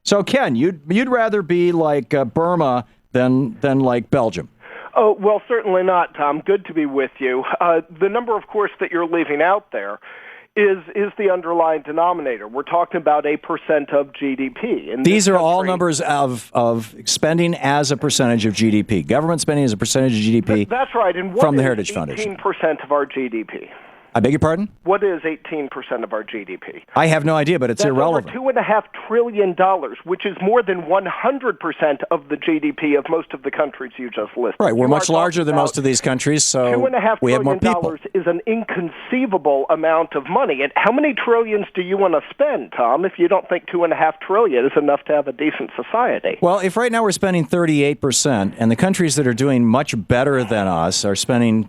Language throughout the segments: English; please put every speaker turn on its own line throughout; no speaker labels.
So, Ken, you'd rather be like Burma than like Belgium?
Oh, well, certainly not, Tom. Good to be with you. The number, of course, that you're leaving out there is the underlying denominator. We're talking about 8% of GDP. In
These are all numbers of spending as a percentage of GDP. Government spending as a percentage of GDP.
That's right. And
from the Heritage Foundation.
18% of our GDP.
I beg your pardon?
What is 18% of our GDP?
I have no idea, but it's irrelevant.
That's over $2.5 trillion, which is more than 100% of the GDP of most of the countries you just listed.
Right, we're much larger than most of these countries, so we have more people.
$2.5 trillion is an inconceivable amount of money. And how many trillions do you want to spend, Tom, if you don't think $2.5 trillion is enough to have a decent society?
Well, if right now we're spending 38%, and the countries that are doing much better than us are spending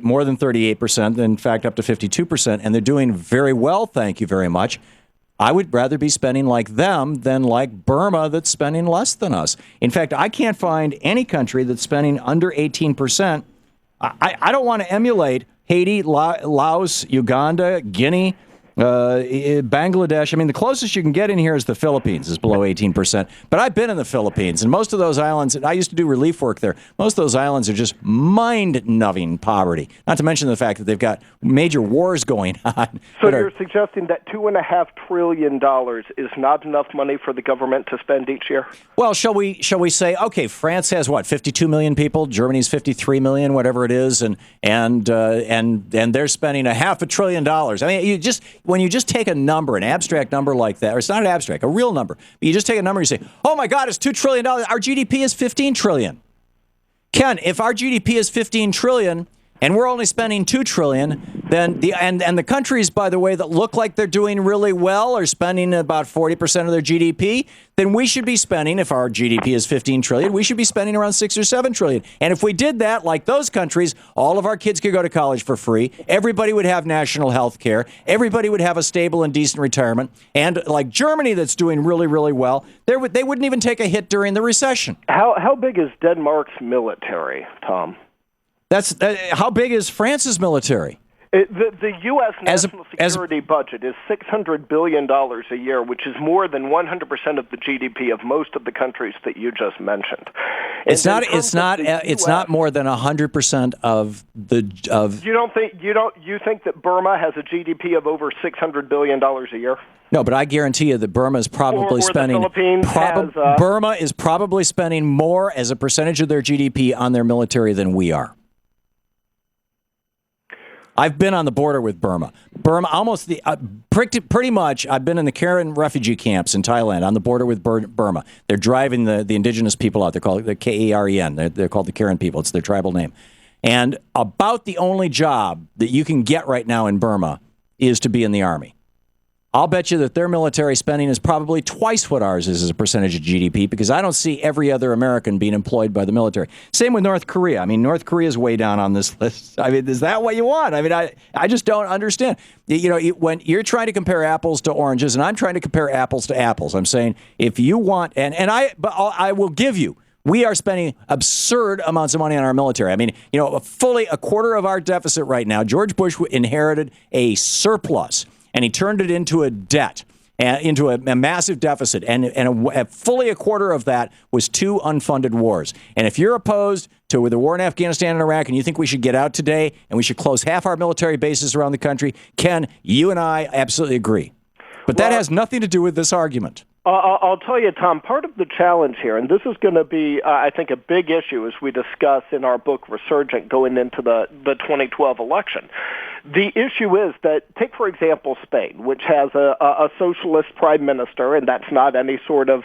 more than 38%, in fact, up to 52%, and they're doing very well, thank you very much. I would rather be spending like them than like Burma that's spending less than us. In fact, I can't find any country that's spending under 18%. I don't want to emulate Haiti, Laos, Uganda, Guinea, Bangladesh. I mean, the closest you can get in here is the Philippines, is below 18%. But I've been in the Philippines, and most of those islands, I used to do relief work there, most of those islands are just mind-numbing poverty. Not to mention the fact that they've got major wars going on.
So you're suggesting that $2.5 trillion is not enough money for the government to spend each year?
Well, shall we say, okay, France has what, 52 million people, Germany's 53 million, whatever it is, and they're spending $500 billion. I mean, when you just take a number, an abstract number like that, or it's not an abstract, a real number, but you just take a number and you say, oh my God, it's $2 trillion. Our GDP is $15 trillion. Ken, if our GDP is $15 trillion and we're only spending $2 trillion, then the countries, by the way, that look like they're doing really well are spending about 40% of their GDP, then we should be spending, if our GDP is $15 trillion, we should be spending around $6 or $7 trillion. And if we did that, like those countries, all of our kids could go to college for free. Everybody would have national health care. Everybody would have a stable and decent retirement. And like Germany, that's doing really, really well, they wouldn't even take a hit during the recession.
How big is Denmark's military, Tom?
How big is France's military?
The U.S. national security budget is $600 billion a year, which is more than 100% of the GDP of most of the countries that you just mentioned.
It's not more than 100% of the.
You think that Burma has a GDP of over $600 billion a year?
No, but I guarantee you that Burma is probably spending. Burma is probably spending more as a percentage of their GDP on their military than we are. I've been on the border with Burma. Pretty much, I've been in the Karen refugee camps in Thailand on the border with Burma. They're driving the indigenous people out. They're called the Karen. They're called the Karen people. It's their tribal name. And about the only job that you can get right now in Burma is to be in the army. I'll bet you that their military spending is probably twice what ours is as a percentage of GDP, because I don't see every other American being employed by the military. Same with North Korea. I mean, North Korea is way down on this list. I mean, is that what you want? I mean, I just don't understand. You know, when you're trying to compare apples to oranges, and I'm trying to compare apples to apples, I'm saying if you want, but I will give you, we are spending absurd amounts of money on our military. I mean, you know, fully a quarter of our deficit right now. George Bush inherited a surplus, and he turned it into a debt, into a massive deficit. And fully a quarter of that was 2 unfunded wars. And if you're opposed to the war in Afghanistan and Iraq, and you think we should get out today and we should close half our military bases around the country, Ken, you and I absolutely agree. But that has nothing to do with this argument.
I'll tell you, Tom, part of the challenge here, and this is going to be, I think, a big issue as we discuss in our book, Resurgent, going into the 2012 election. The issue is that, take, for example, Spain, which has a socialist prime minister, and that's not any sort of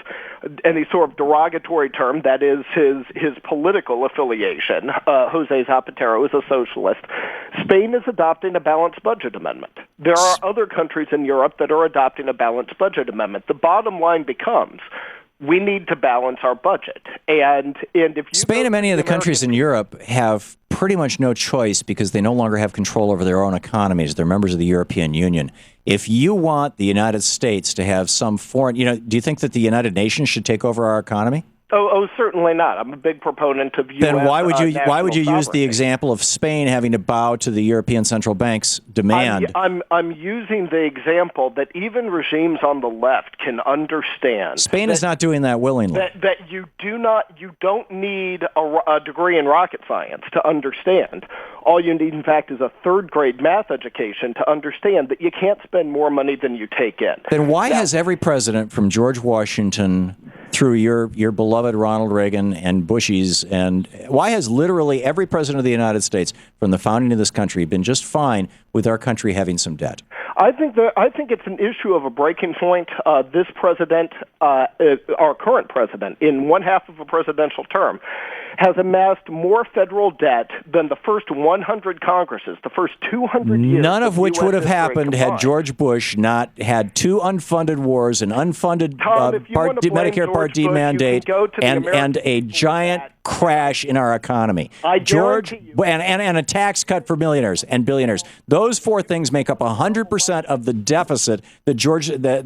derogatory term. That is his political affiliation. Jose Zapatero is a socialist. Spain is adopting a balanced budget amendment. There are other countries in Europe that are adopting a balanced budget amendment. The bottom line becomes, we need to balance our budget. And if
Spain and many of the countries in Europe have pretty much no choice because they no longer have control over their own economies. They're members of the European Union. If you want the United States to have some foreign, do you think that the United Nations should take over our economy?
Oh, certainly not. I'm a big proponent of U.S.
Then why would you use the
sovereignty.
example of Spain having to bow to the European Central Bank's demand?
I'm using the example that even regimes on the left can understand.
Spain is not doing that willingly.
That you don't need a degree in rocket science to understand. All you need, in fact, is a third-grade math education to understand that you can't spend more money than you take in.
Then why has every president from George Washington through your beloved Ronald Reagan and Bushy's, and why has literally every president of the United States from the founding of this country been just fine with our country having some debt?
I think it's an issue of a breaking point. This president, our current president, in one half of a presidential term, has amassed more federal debt than the first 100 Congresses, the first 200 years.
None of which
US
would have
history
happened
combined.
had George Bush not had two unfunded wars, an unfunded
Tom, if you want to blame
Medicare Part
George
D
Bush, you
mandate,
can go to the
and
American
a
people
giant
that-
crash in our economy.
I
George
guarantee you-
and a tax cut for millionaires and billionaires. Those four things make up 100% of the deficit that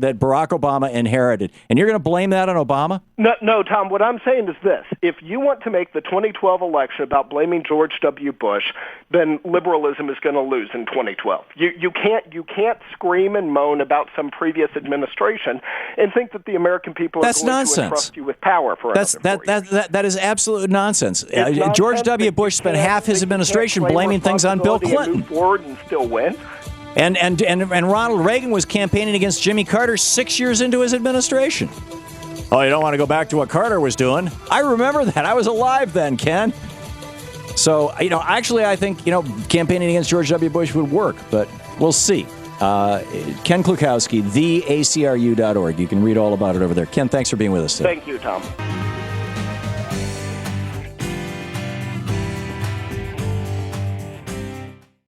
that Barack Obama inherited. And you're going to blame that on Obama?
No, Tom, what I'm saying is this. If you want to make the 2012 election about blaming George W. Bush, then liberalism is going to lose in 2012. You can't scream and moan about some previous administration and think that the American people are going
nonsense.
to entrust you with power for another 4 years.
That is absolute nonsense.
It's
George
nonsense
W.
that
Bush
you
spent
can't-
half his
that you can't
administration
claim
blaming things on Bill
responsibility and
Clinton.
move forward and still win.
And Ronald Reagan was campaigning against Jimmy Carter 6 years into his administration. Oh, you don't want to go back to what Carter was doing? I remember that. I was alive then, Ken. So, actually, I think, campaigning against George W. Bush would work, but we'll see. Ken Klukowski, theacru.org. You can read all about it over there. Ken, thanks for being with us today.
Thank you, Tom.